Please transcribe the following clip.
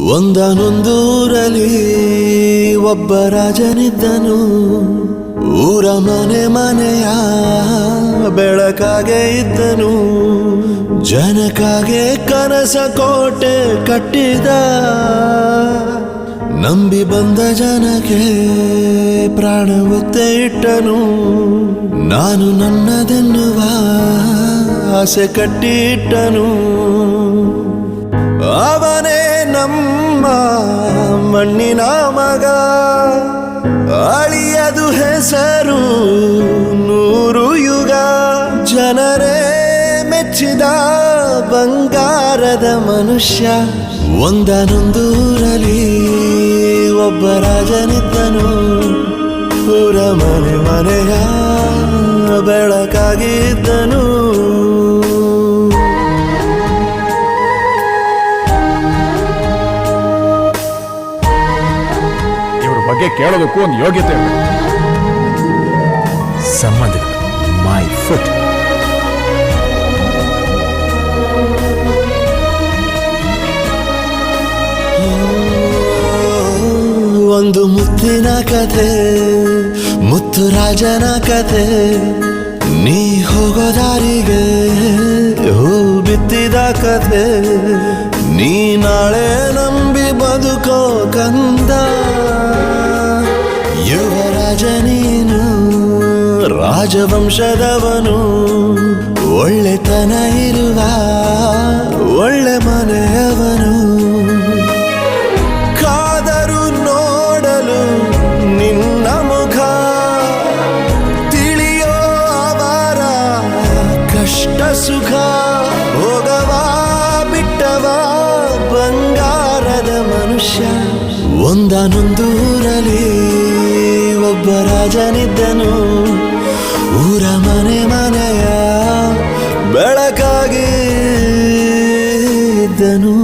ಒಂದನೊಂದೂರಲ್ಲಿ ಒಬ್ಬ ರಾಜನಿದ್ದನು. ಊರ ಮನೆ ಮನೆಯ ಬೆಳಕಾಗೆ ಇದ್ದನು. ಜನಕ್ಕಾಗೆ ಕನಸ ಕೋಟೆ ಕಟ್ಟಿದ. ನಂಬಿ ಬಂದ ಜನಕ್ಕೆ ಪ್ರಾಣ ಒತ್ತೆ ಇಟ್ಟನು. ನಾನು ನನ್ನದೆನ್ನುವ ಆಸೆ ಕಟ್ಟಿಟ್ಟನು. ಅವನೇ ನಮ್ಮ ಮಣ್ಣಿನ ಮಗ. ಅಳಿಯದು ಹೆಸರು 100 ಯುಗ. ಜನರೇ ಮೆಚ್ಚಿದ ಬಂಗಾರದ ಮನುಷ್ಯ. ಒಂದನೊಂದೂರಲ್ಲಿ ಒಬ್ಬ ರಾಜನಿದ್ದನು. ಊರ ಮನೆ ಮನೆಯ ಬೆಳಕಾಗಿದ್ದನು. ಬಗ್ಗೆ ಕೇಳೋದಕ್ಕೂ ಒಂದು ಯೋಗ್ಯತೆ ಸಂಬಂಧಗಳು ಮೈ ಫುಟ್. ಒಂದು ಮುತ್ತಿನ ಕಥೆ, ಮುತ್ತು ರಾಜನ ಕಥೆ. ನೀ ಹೋಗೋ ದಾರಿಗೆ ಹೂ ಬಿತ್ತಿದ ಕಥೆ. ನೀ ನಾಳೆ ನಂಬಿ ಬದುಕೋ ಕಂದ. ಯುವರಾಜ ನೀನು, ರಾಜವಂಶದವನು. ಒಳ್ಳೆತನ ಇರುವ ಒಳ್ಳೆ ಮನೆಯವನು. ಕಾದರು ನೋಡಲು ನಿನ್ನ ಮುಖ. ತಿಳಿಯೋ ಅವರ ಕಷ್ಟ ಸುಖ. ಹೋಗವ ಬಿಟ್ಟವ ಬಂಗಾರದ ಮನುಷ್ಯ. ಒಂದನೊಂದೂರಲ್ಲಿ ಒಬ್ಬ ರಾಜನಿದ್ದನು. ಊರ ಮನೆ ಮನೆಯ ಬೆಳಕಾಗಿ ಇದ್ದನು.